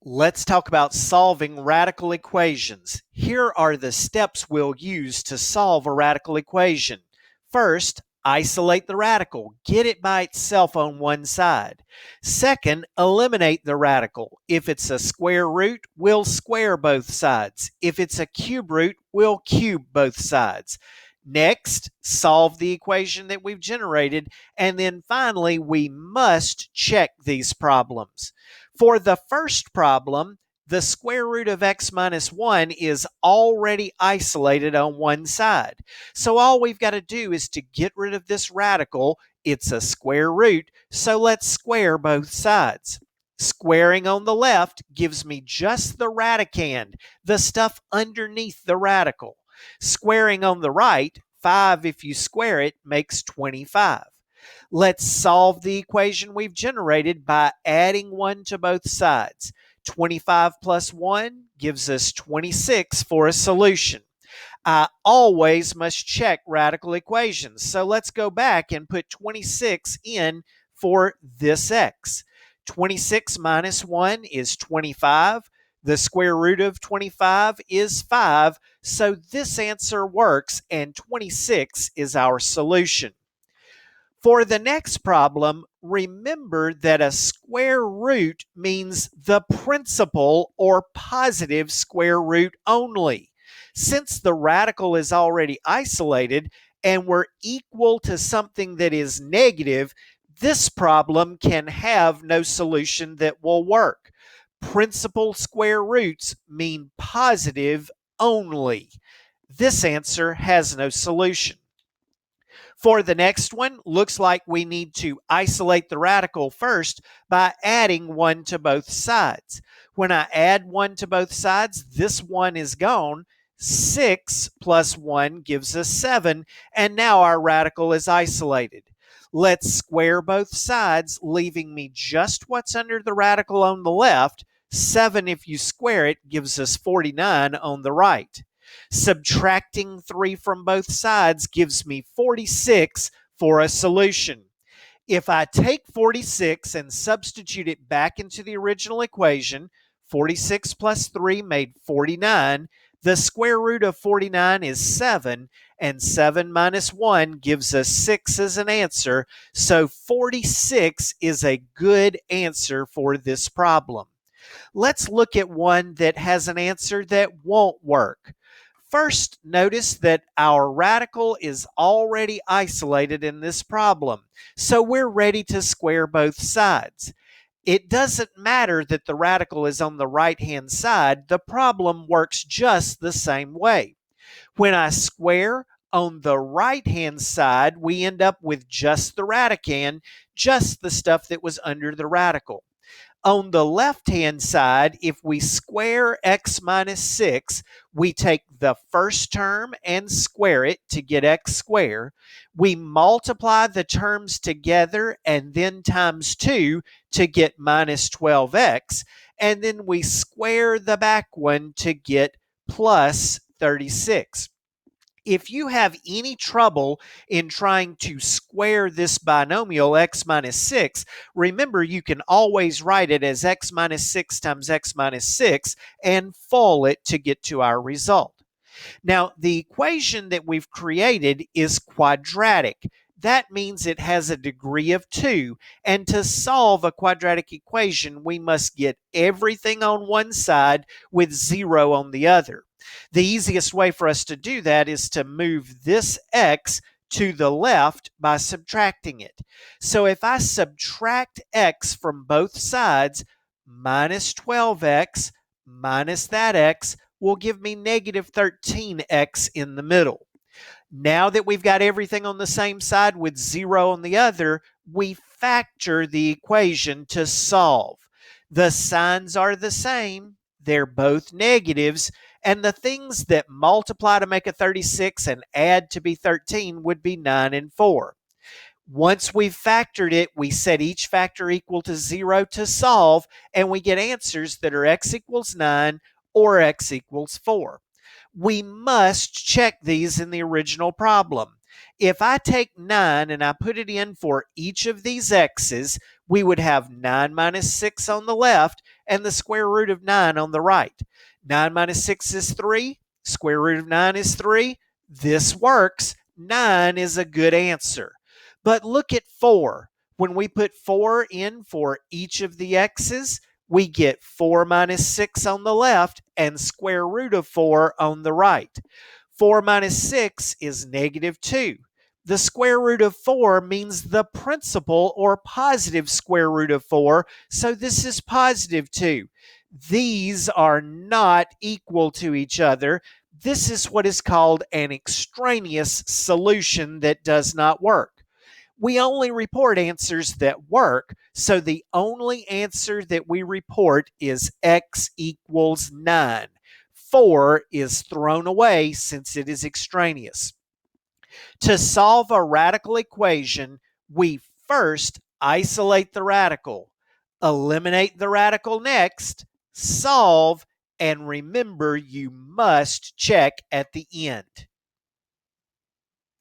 Let's talk about solving radical equations. Here are the steps we'll use to solve a radical equation. First, isolate the radical. Get it by itself on one side. Second, eliminate the radical. If it's a square root, we'll square both sides. If it's a cube root, we'll cube both sides. Next, solve the equation that we've generated. And then finally, we must check these problems. For the first problem, the square root of x minus 1 is already isolated on one side. So all we've got to do is to get rid of this radical. It's a square root, so let's square both sides. Squaring on the left gives me just the radicand, the stuff underneath the radical. Squaring on the right, 5 if you square it makes 25. Let's solve the equation we've generated by adding 1 to both sides. 25 plus 1 gives us 26 for a solution. I always must check radical equations, so let's go back and put 26 in for this x. 26 minus 1 is 25. The square root of 25 is 5, so this answer works, and 26 is our solution. For the next problem, remember that a square root means the principal or positive square root only. Since the radical is already isolated and we're equal to something that is negative, this problem can have no solution that will work. Principal square roots mean positive only. This answer has no solution. For the next one, looks like we need to isolate the radical first by adding 1 to both sides. When I add 1 to both sides, this 1 is gone. 6 plus 1 gives us 7, and now our radical is isolated. Let's square both sides, leaving me just what's under the radical on the left. 7 if you square it gives us 49 on the right. Subtracting 3 from both sides gives me 46 for a solution. If I take 46 and substitute it back into the original equation, 46 plus 3 made 49. The square root of 49 is 7, and 7 minus 1 gives us 6 as an answer, so 46 is a good answer for this problem. Let's look at one that has an answer that won't work. First, notice that our radical is already isolated in this problem, so we're ready to square both sides. It doesn't matter that the radical is on the right-hand side, the problem works just the same way. When I square on the right-hand side, we end up with just the radicand, just the stuff that was under the radical. On the left-hand side, if we square x minus 6, we take the first term and square it to get x squared. We multiply the terms together and then times 2 to get minus 12x, and then we square the back one to get plus 36. If you have any trouble in trying to square this binomial x minus 6, remember you can always write it as x minus 6 times x minus 6 and FOIL it to get to our result. Now, the equation that we've created is quadratic. That means it has a degree of 2, and to solve a quadratic equation, we must get everything on one side with 0 on the other. The easiest way for us to do that is to move this x to the left by subtracting it. So if I subtract x from both sides, minus 12x minus that x will give me negative 13x in the middle. Now that we've got everything on the same side with 0 on the other, we factor the equation to solve. The signs are the same. They're both negatives, and the things that multiply to make a 36 and add to be 13 would be 9 and 4. Once we've factored it, we set each factor equal to 0 to solve, and we get answers that are x equals 9 or x equals 4. We must check these in the original problem. If I take 9 and I put it in for each of these x's, we would have 9 minus 6 on the left and the square root of 9 on the right. 9 minus 6 is 3. Square root of 9 is 3. This works. 9 is a good answer. But look at 4. When we put 4 in for each of the x's, we get 4 minus 6 on the left and square root of 4 on the right. 4 minus 6 is negative 2. The square root of 4 means the principal or positive square root of 4, so this is positive 2. These are not equal to each other. This is what is called an extraneous solution that does not work. We only report answers that work, so the only answer that we report is x equals 9. 4 is thrown away since it is extraneous. To solve a radical equation, we first isolate the radical, eliminate the radical next, solve, and remember you must check at the end.